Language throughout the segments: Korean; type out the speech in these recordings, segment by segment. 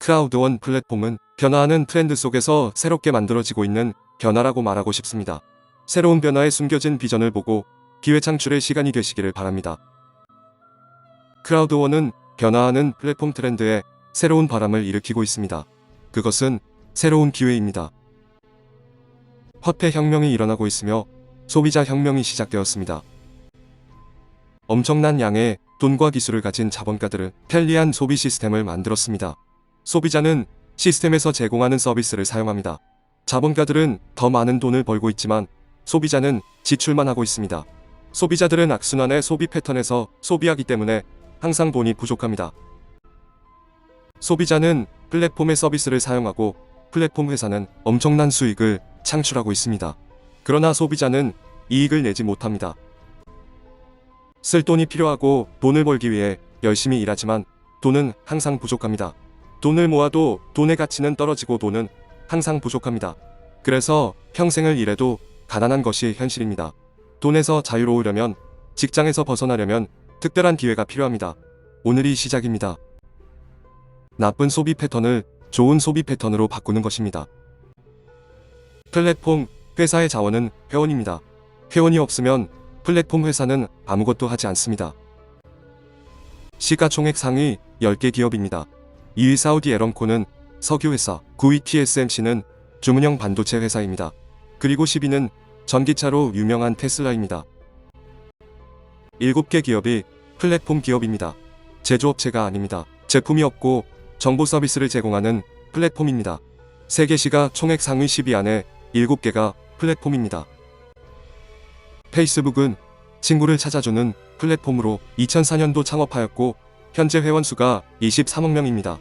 크라우드원 플랫폼은 변화하는 트렌드 속에서 새롭게 만들어지고 있는 변화라고 말하고 싶습니다. 새로운 변화에 숨겨진 비전을 보고 기회 창출의 시간이 되시기를 바랍니다. 크라우드원은 변화하는 플랫폼 트렌드에 새로운 바람을 일으키고 있습니다. 그것은 새로운 기회입니다. 화폐 혁명이 일어나고 있으며 소비자 혁명이 시작되었습니다. 엄청난 양의 돈과 기술을 가진 자본가들은 편리한 소비 시스템을 만들었습니다. 소비자는 시스템에서 제공하는 서비스를 사용합니다. 자본가들은 더 많은 돈을 벌고 있지만 소비자는 지출만 하고 있습니다. 소비자들은 악순환의 소비 패턴에서 소비하기 때문에 항상 돈이 부족합니다. 소비자는 플랫폼의 서비스를 사용하고 플랫폼 회사는 엄청난 수익을 창출하고 있습니다. 그러나 소비자는 이익을 내지 못합니다. 쓸 돈이 필요하고 돈을 벌기 위해 열심히 일하지만 돈은 항상 부족합니다. 돈을 모아도 돈의 가치는 떨어지고 돈은 항상 부족합니다. 그래서 평생을 일해도 가난한 것이 현실입니다. 돈에서 자유로우려면, 직장에서 벗어나려면 특별한 기회가 필요합니다. 오늘이 시작입니다. 나쁜 소비 패턴을 좋은 소비 패턴으로 바꾸는 것입니다. 플랫폼 회사의 자원은 회원입니다. 회원이 없으면 플랫폼 회사는 아무것도 하지 않습니다. 시가총액 상위 10개 기업입니다. 2위 사우디 에럼코는 석유회사, 9위 TSMC는 주문형 반도체 회사입니다. 그리고 10위는 전기차로 유명한 테슬라입니다. 7개 기업이 플랫폼 기업입니다. 제조업체가 아닙니다. 제품이 없고 정보 서비스를 제공하는 플랫폼입니다. 세계 시가총액 상위 10위 안에 7개가 플랫폼입니다. 페이스북은 친구를 찾아주는 플랫폼으로 2004년도 창업하였고 현재 회원 수가 23억 명입니다.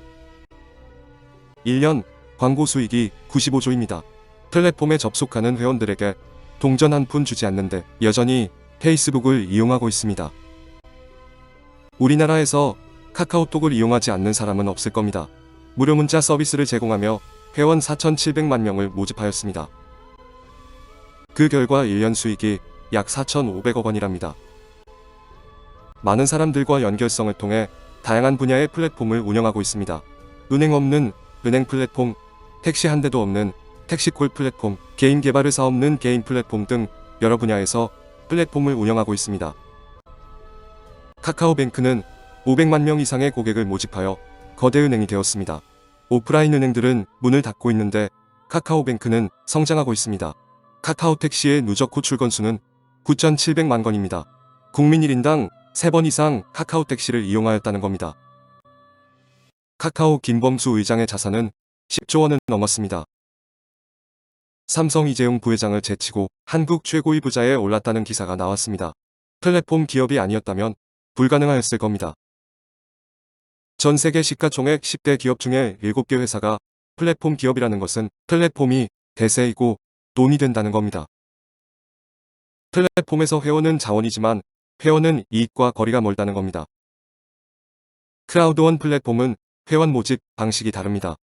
1년 광고 수익이 95조입니다. 플랫폼에 접속하는 회원들에게 동전 한 푼 주지 않는데 여전히 페이스북을 이용하고 있습니다. 우리나라에서 카카오톡을 이용하지 않는 사람은 없을 겁니다. 무료 문자 서비스를 제공하며 회원 4,700만 명을 모집하였습니다. 그 결과 1년 수익이 약 4,500억 원이랍니다. 많은 사람들과 연결성을 통해 다양한 분야의 플랫폼을 운영하고 있습니다. 은행 없는 은행 플랫폼, 택시 한 대도 없는 택시콜 플랫폼, 개인 개발 회사 없는 개인 플랫폼 등 여러 분야에서 플랫폼을 운영하고 있습니다. 카카오뱅크는 500만 명 이상의 고객을 모집하여 거대 은행이 되었습니다. 오프라인 은행들은 문을 닫고 있는데 카카오뱅크는 성장하고 있습니다. 카카오택시의 누적 호출 건수는 9,700만 건입니다. 국민 1인당 3번 이상 카카오택시를 이용하였다는 겁니다. 카카오 김범수 의장의 자산은 10조 원을 넘었습니다. 삼성 이재용 부회장을 제치고 한국 최고위 부자에 올랐다는 기사가 나왔습니다. 플랫폼 기업이 아니었다면 불가능하였을 겁니다. 전 세계 시가총액 10대 기업 중에 7개 회사가 플랫폼 기업이라는 것은 플랫폼이 대세이고 돈이 된다는 겁니다. 플랫폼에서 회원은 자원이지만 회원은 이익과 거리가 멀다는 겁니다. 크라우드원 플랫폼은 회원 모집 방식이 다릅니다.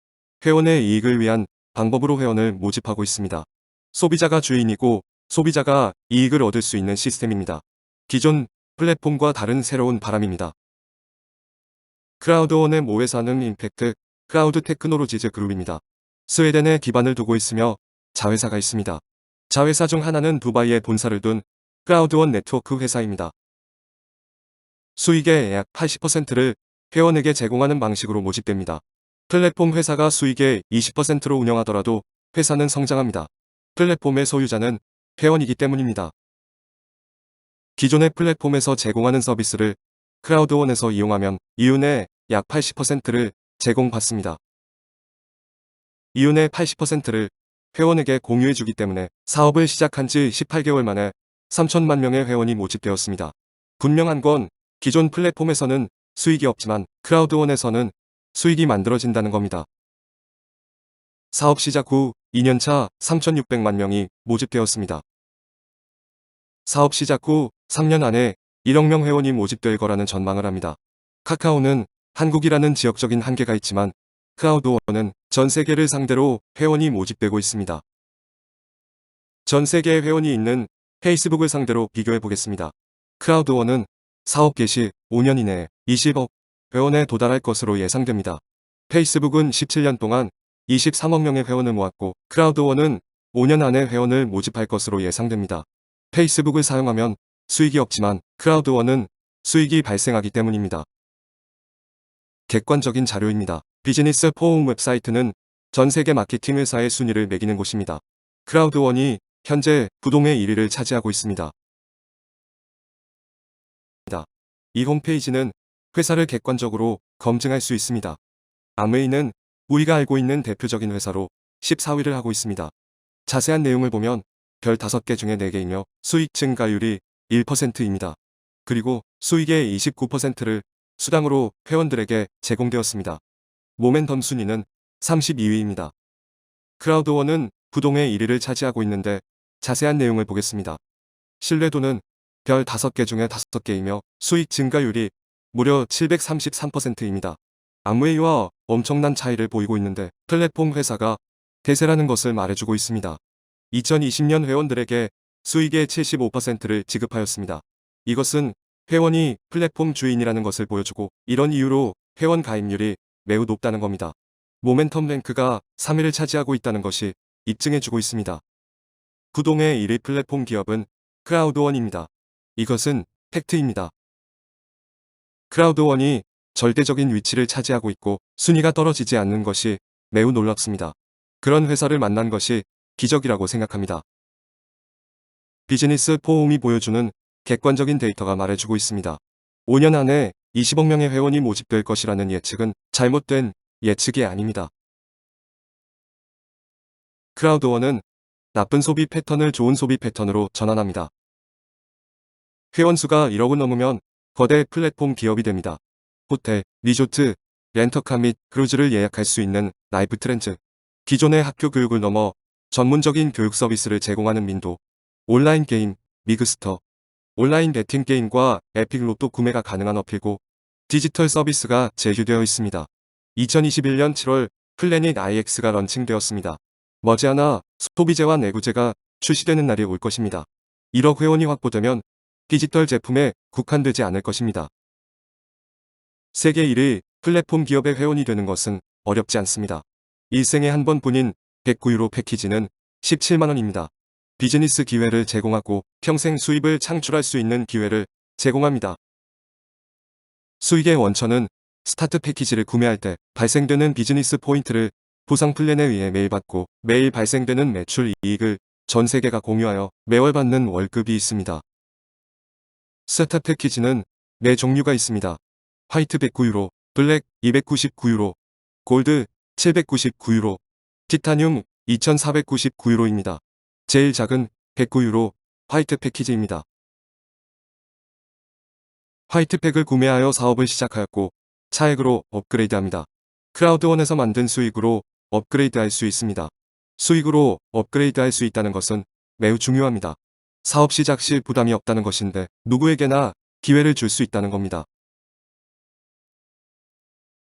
회원의 이익을 위한 방법으로 회원을 모집하고 있습니다. 소비자가 주인이고 소비자가 이익을 얻을 수 있는 시스템입니다. 기존 플랫폼과 다른 새로운 바람입니다. 크라우드원의 모회사는 임팩트 크라우드 테크놀로지즈 그룹입니다. 스웨덴에 기반을 두고 있으며 자회사가 있습니다. 자회사 중 하나는 두바이에 본사를 둔 크라우드원 네트워크 회사입니다. 수익의 약 80%를 회원에게 제공하는 방식으로 모집됩니다. 플랫폼 회사가 수익의 20%로 운영하더라도 회사는 성장합니다. 플랫폼의 소유자는 회원이기 때문입니다. 기존의 플랫폼에서 제공하는 서비스를 크라우드원에서 이용하면 이윤의 약 80%를 제공받습니다. 이윤의 80%를 회원에게 공유해주기 때문에 사업을 시작한 지 18개월 만에 3천만 명의 회원이 모집되었습니다. 분명한 건 기존 플랫폼에서는 수익이 없지만 크라우드원에서는 수익이 만들어진다는 겁니다. 사업 시작 후 2년차 3,600만 명이 모집되었습니다. 사업 시작 후 3년 안에 1억 명 회원이 모집될 거라는 전망을 합니다. 카카오는 한국이라는 지역적인 한계가 있지만 크라우드원은 전 세계를 상대로 회원이 모집되고 있습니다. 전 세계에 회원이 있는 페이스북을 상대로 비교해 보겠습니다. 크라우드원은 사업 개시 5년 이내에 20억 회원에 도달할 것으로 예상됩니다. 페이스북은 17년 동안 23억 명의 회원을 모았고 크라우드원은 5년 안에 회원을 모집할 것으로 예상됩니다. 페이스북을 사용하면 수익이 없지만 크라우드원은 수익이 발생하기 때문입니다. 객관적인 자료입니다. 비즈니스 포움 웹사이트는 전 세계 마케팅 회사의 순위를 매기는 곳입니다. 크라우드원이 현재 부동의 1위를 차지하고 있습니다. 이 홈페이지는 회사를 객관적으로 검증할 수 있습니다. 암웨이는 우리가 알고 있는 대표적인 회사로 14위를 하고 있습니다. 자세한 내용을 보면 별 5개 중에 4개이며 수익 증가율이 1%입니다. 그리고 수익의 29%를 수당으로 회원들에게 제공되었습니다. 모멘텀 순위는 32위입니다. 크라우드원은 부동의 1위를 차지하고 있는데 자세한 내용을 보겠습니다. 신뢰도는 별 5개 중에 5개이며 수익 증가율이 무려 733%입니다. 암웨이와 엄청난 차이를 보이고 있는데 플랫폼 회사가 대세라는 것을 말해주고 있습니다. 2020년 회원들에게 수익의 75%를 지급하였습니다. 이것은 회원이 플랫폼 주인이라는 것을 보여주고 이런 이유로 회원 가입률이 매우 높다는 겁니다. 모멘텀 랭크가 3위를 차지하고 있다는 것이 입증해주고 있습니다. 부동의 1위 플랫폼 기업은 크라우드원입니다. 이것은 팩트입니다. 크라우드원이 절대적인 위치를 차지하고 있고 순위가 떨어지지 않는 것이 매우 놀랍습니다. 그런 회사를 만난 것이 기적이라고 생각합니다. 비즈니스 포움이 보여주는 객관적인 데이터가 말해주고 있습니다. 5년 안에 20억 명의 회원이 모집될 것이라는 예측은 잘못된 예측이 아닙니다. 크라우드원은 나쁜 소비 패턴을 좋은 소비 패턴으로 전환합니다. 회원 수가 1억을 넘으면 거대 플랫폼 기업이 됩니다. 호텔, 리조트, 렌터카 및 크루즈를 예약할 수 있는 라이프 트렌즈, 기존의 학교 교육을 넘어 전문적인 교육 서비스를 제공하는 민도, 온라인 게임, 미그스터, 온라인 베팅 게임과 에픽 로또 구매가 가능한 어필고 디지털 서비스가 제휴되어 있습니다. 2021년 7월 플래닛 IX가 런칭되었습니다. 머지않아 소비재와 내구재가 출시되는 날이 올 것입니다. 1억 회원이 확보되면 디지털 제품에 국한되지 않을 것입니다. 세계 1위 플랫폼 기업의 회원이 되는 것은 어렵지 않습니다. 일생에 한 번뿐인 109유로 패키지는 17만원입니다. 비즈니스 기회를 제공하고 평생 수입을 창출할 수 있는 기회를 제공합니다. 수익의 원천은 스타트 패키지를 구매할 때 발생되는 비즈니스 포인트를 보상 플랜에 의해 매일 받고 매일 발생되는 매출 이익을 전 세계가 공유하여 매월 받는 월급이 있습니다. 스타트 패키지는 4종류가 있습니다. 화이트 109유로, 블랙 299유로, 골드 799유로, 티타늄 2499유로입니다. 제일 작은 109유로 화이트 패키지입니다. 화이트팩을 구매하여 사업을 시작하였고 차액으로 업그레이드합니다. 크라우드원에서 만든 수익으로 업그레이드할 수 있습니다. 수익으로 업그레이드할 수 있다는 것은 매우 중요합니다. 사업 시작 시 부담이 없다는 것인데 누구에게나 기회를 줄 수 있다는 겁니다.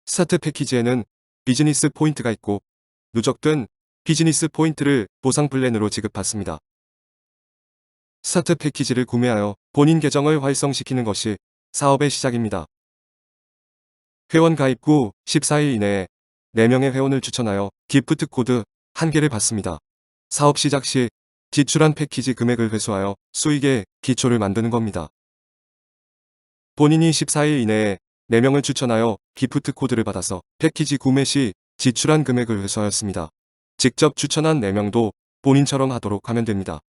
스타트 패키지에는 비즈니스 포인트가 있고 누적된 비즈니스 포인트를 보상 플랜으로 지급받습니다. 스타트 패키지를 구매하여 본인 계정을 활성시키는 것이 사업의 시작입니다. 회원 가입 후 14일 이내에 4명의 회원을 추천하여 기프트 코드 1개를 받습니다. 사업 시작 시 지출한 패키지 금액을 회수하여 수익의 기초를 만드는 겁니다. 본인이 14일 이내에 4명을 추천하여 기프트 코드를 받아서 패키지 구매 시 지출한 금액을 회수하였습니다. 직접 추천한 4명도 본인처럼 하도록 하면 됩니다.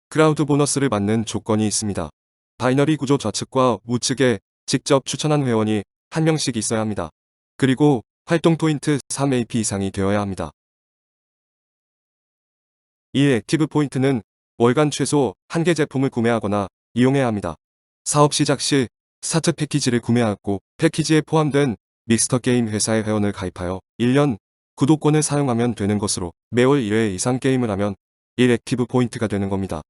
크라우드 보너스를 받는 조건이 있습니다. 바이너리 구조 좌측과 우측에 직접 추천한 회원이 1명씩 있어야 합니다. 그리고 활동 포인트 3AP 이상이 되어야 합니다. 이 액티브 포인트는 월간 최소 1개 제품을 구매하거나 이용해야 합니다. 사업 시작 시 스타트 패키지를 구매하였고 패키지에 포함된 믹스터 게임 회사의 회원을 가입하여 1년 구독권을 사용하면 되는 것으로 매월 1회 이상 게임을 하면 1 액티브 포인트가 되는 겁니다.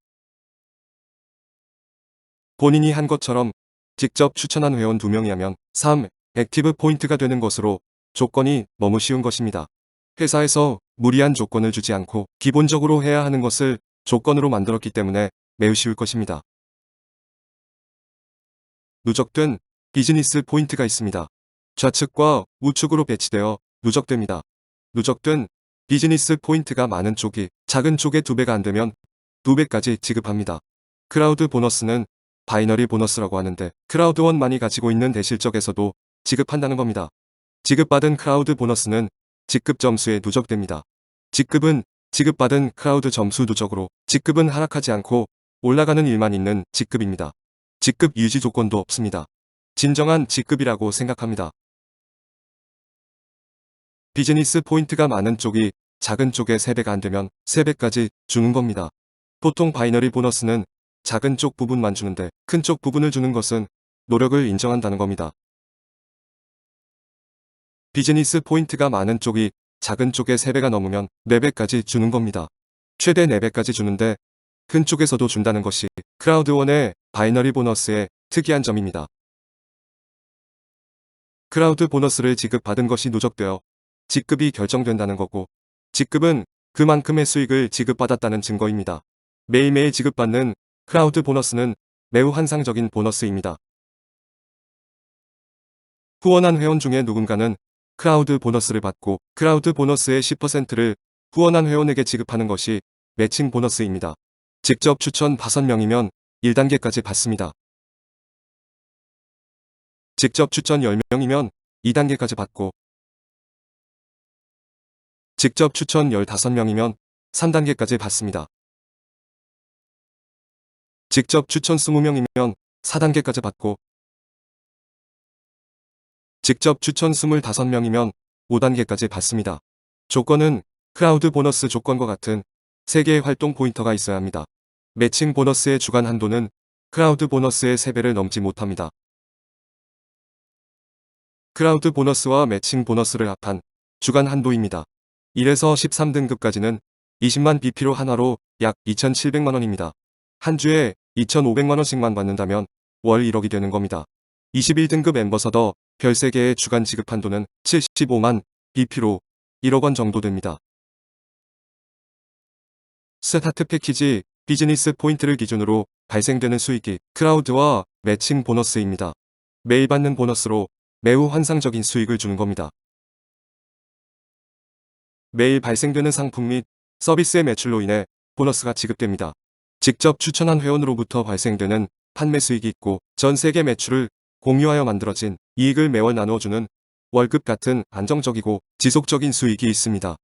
본인이 한 것처럼 직접 추천한 회원 2명이 하면 3 액티브 포인트가 되는 것으로 조건이 너무 쉬운 것입니다. 회사에서 무리한 조건을 주지 않고 기본적으로 해야 하는 것을 조건으로 만들었기 때문에 매우 쉬울 것입니다. 누적된 비즈니스 포인트가 있습니다. 좌측과 우측으로 배치되어 누적됩니다. 누적된 비즈니스 포인트가 많은 쪽이 작은 쪽의 2배가 안되면 2배까지 지급합니다. 크라우드 보너스는 바이너리 보너스라고 하는데 크라우드원만이 가지고 있는 대실적에서도 지급한다는 겁니다. 지급받은 크라우드 보너스는 직급 점수에 누적됩니다. 직급은 지급받은 크라우드 점수 누적으로 직급은 하락하지 않고 올라가는 일만 있는 직급입니다. 직급 유지 조건도 없습니다. 진정한 직급이라고 생각합니다. 비즈니스 포인트가 많은 쪽이 작은 쪽의 3배가 안되면 3배까지 주는 겁니다. 보통 바이너리 보너스는 작은 쪽 부분만 주는데 큰 쪽 부분을 주는 것은 노력을 인정한다는 겁니다. 비즈니스 포인트가 많은 쪽이 작은 쪽의 3배가 넘으면 4배까지 주는 겁니다. 최대 4배까지 주는데 큰 쪽에서도 준다는 것이 크라우드원의 바이너리 보너스의 특이한 점입니다. 크라우드 보너스를 지급받은 것이 누적되어 직급이 결정된다는 거고 직급은 그만큼의 수익을 지급받았다는 증거입니다. 매일매일 지급받는 크라우드 보너스는 매우 환상적인 보너스입니다. 후원한 회원 중에 누군가는 크라우드 보너스를 받고 크라우드 보너스의 10%를 후원한 회원에게 지급하는 것이 매칭 보너스입니다. 직접 추천 5명이면 1단계까지 받습니다. 직접 추천 10명이면 2단계까지 받고 직접 추천 15명이면 3단계까지 받습니다. 직접 추천 20명이면 4단계까지 받고 직접 추천 25명이면 5단계까지 받습니다. 조건은 크라우드 보너스 조건과 같은 3개의 활동 포인터가 있어야 합니다. 매칭 보너스의 주간 한도는 크라우드 보너스의 3배를 넘지 못합니다. 크라우드 보너스와 매칭 보너스를 합한 주간 한도입니다. 1에서 13등급까지는 20만 BP로 한화로 약 2,700만원입니다. 한 주에 2,500만원씩만 받는다면 월 1억이 되는 겁니다. 21등급 앰버서더 별 3개의 주간 지급 한도는 75만 BP로 1억원 정도 됩니다. 스타트 패키지 비즈니스 포인트를 기준으로 발생되는 수익이 크라우드와 매칭 보너스입니다. 매일 받는 보너스로 매우 환상적인 수익을 주는 겁니다. 매일 발생되는 상품 및 서비스의 매출로 인해 보너스가 지급됩니다. 직접 추천한 회원으로부터 발생되는 판매 수익이 있고 전 세계 매출을 공유하여 만들어진 이익을 매월 나누어주는 월급 같은 안정적이고 지속적인 수익이 있습니다.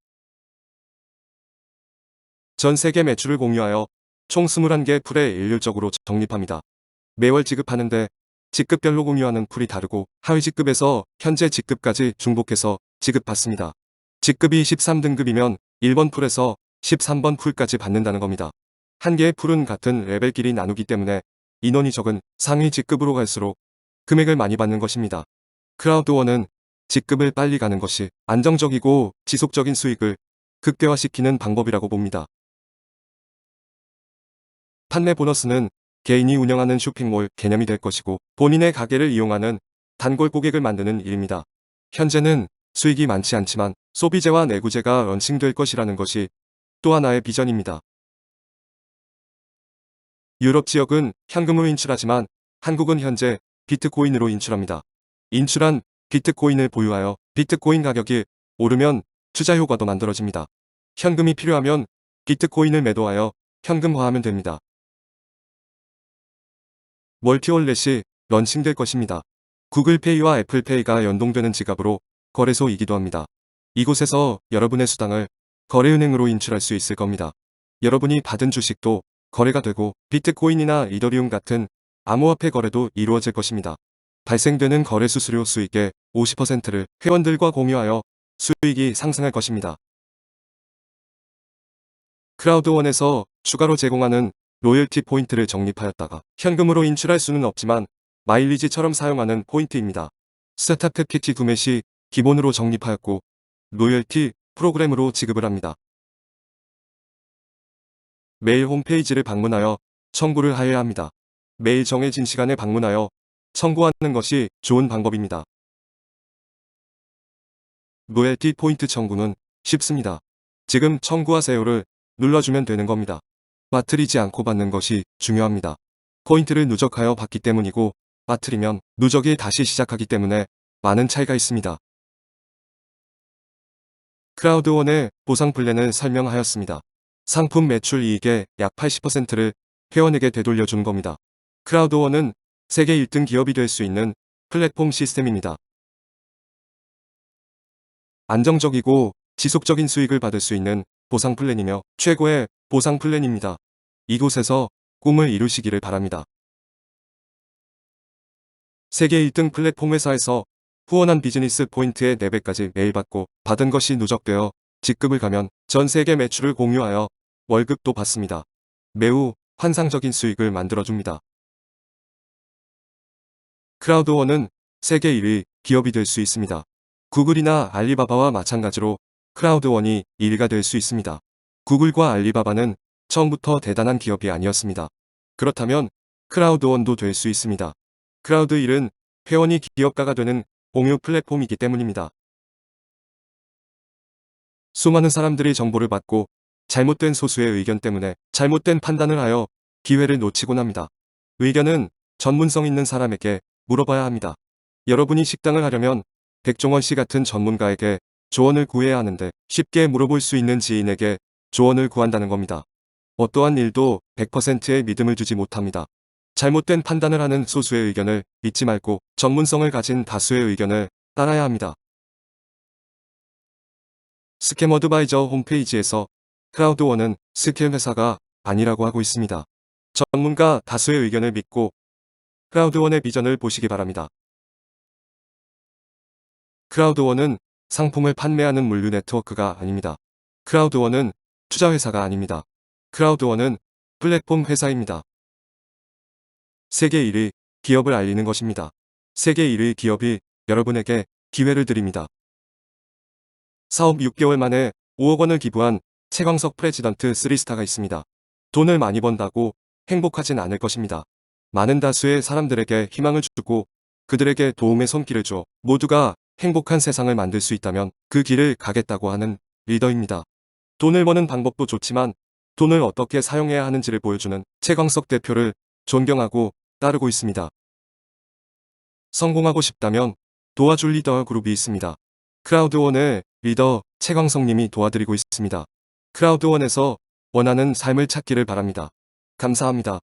전 세계 매출을 공유하여 총 21개 풀에 일률적으로 적립합니다. 매월 지급하는데 직급별로 공유하는 풀이 다르고 하위 직급에서 현재 직급까지 중복해서 지급받습니다. 직급이 13등급이면 1번 풀에서 13번 풀까지 받는다는 겁니다. 한 개의 풀은 같은 레벨끼리 나누기 때문에 인원이 적은 상위 직급으로 갈수록 금액을 많이 받는 것입니다. 크라우드원은 직급을 빨리 가는 것이 안정적이고 지속적인 수익을 극대화시키는 방법이라고 봅니다. 판매 보너스는 개인이 운영하는 쇼핑몰 개념이 될 것이고 본인의 가게를 이용하는 단골 고객을 만드는 일입니다. 현재는 수익이 많지 않지만 소비재와 내구재가 런칭될 것이라는 것이 또 하나의 비전입니다. 유럽 지역은 현금으로 인출하지만 한국은 현재 비트코인으로 인출합니다. 인출한 비트코인을 보유하여 비트코인 가격이 오르면 투자 효과도 만들어집니다. 현금이 필요하면 비트코인을 매도하여 현금화하면 됩니다. 멀티월렛이 런칭될 것입니다. 구글페이와 애플페이가 연동되는 지갑으로 거래소이기도 합니다. 이곳에서 여러분의 수당을 거래은행으로 인출할 수 있을 겁니다. 여러분이 받은 주식도 거래가 되고 비트코인이나 이더리움 같은 암호화폐 거래도 이루어질 것입니다. 발생되는 거래 수수료 수익의 50%를 회원들과 공유하여 수익이 상승할 것입니다. 크라우드원에서 추가로 제공하는 로열티 포인트를 적립하였다가 현금으로 인출할 수는 없지만 마일리지처럼 사용하는 포인트입니다. 스타트 패키지 구매 시 기본으로 적립하였고 로열티 프로그램으로 지급을 합니다. 매일 홈페이지를 방문하여 청구를 하여야 합니다. 매일 정해진 시간에 방문하여 청구하는 것이 좋은 방법입니다. 로열티 포인트 청구는 쉽습니다. 지금 청구하세요를 눌러주면 되는 겁니다. 빠뜨리지 않고 받는 것이 중요합니다. 포인트를 누적하여 받기 때문이고 빠뜨리면 누적이 다시 시작하기 때문에 많은 차이가 있습니다. 크라우드원의 보상 플랜을 설명하였습니다. 상품 매출 이익의 약 80%를 회원에게 되돌려주는 겁니다. 크라우드원은 세계 1등 기업이 될 수 있는 플랫폼 시스템입니다. 안정적이고 지속적인 수익을 받을 수 있는 보상 플랜이며 최고의 보상 플랜입니다. 이곳에서 꿈을 이루시기를 바랍니다. 세계 1등 플랫폼 회사에서 후원한 비즈니스 포인트의 4배까지 매일 받고 받은 것이 누적되어 직급을 가면 전 세계 매출을 공유하여 월급도 받습니다. 매우 환상적인 수익을 만들어줍니다. 크라우드원은 세계 1위 기업이 될 수 있습니다. 구글이나 알리바바와 마찬가지로 크라우드원이 1위가 될 수 있습니다. 구글과 알리바바는 처음부터 대단한 기업이 아니었습니다. 그렇다면 크라우드원도 될 수 있습니다. 크라우드 1은 회원이 기업가가 되는 공유 플랫폼이기 때문입니다. 수많은 사람들이 정보를 받고 잘못된 소수의 의견 때문에 잘못된 판단을 하여 기회를 놓치곤 합니다. 의견은 전문성 있는 사람에게 물어봐야 합니다. 여러분이 식당을 하려면 백종원 씨 같은 전문가에게 조언을 구해야 하는데 쉽게 물어볼 수 있는 지인에게 조언을 구한다는 겁니다. 어떠한 일도 100%의 믿음을 주지 못합니다. 잘못된 판단을 하는 소수의 의견을 믿지 말고 전문성을 가진 다수의 의견을 따라야 합니다. 스캠 어드바이저 홈페이지에서 크라우드원은 스캠 회사가 아니라고 하고 있습니다. 전문가 다수의 의견을 믿고 크라우드원의 비전을 보시기 바랍니다. 크라우드원은 상품을 판매하는 물류 네트워크가 아닙니다. 크라우드원은 투자회사가 아닙니다. 크라우드원은 플랫폼 회사입니다. 세계 1위 기업을 알리는 것입니다. 세계 1위 기업이 여러분에게 기회를 드립니다. 사업 6개월 만에 5억 원을 기부한 최광석 프레지던트 3스타가 있습니다. 돈을 많이 번다고 행복하진 않을 것입니다. 많은 다수의 사람들에게 희망을 주고 그들에게 도움의 손길을 줘 모두가 행복한 세상을 만들 수 있다면 그 길을 가겠다고 하는 리더입니다. 돈을 버는 방법도 좋지만 돈을 어떻게 사용해야 하는지를 보여주는 최광석 대표를 존경하고 따르고 있습니다. 성공하고 싶다면 도와줄 리더 그룹이 있습니다. 크라우드원의 리더 최광석님이 도와드리고 있습니다. 크라우드원에서 원하는 삶을 찾기를 바랍니다. 감사합니다.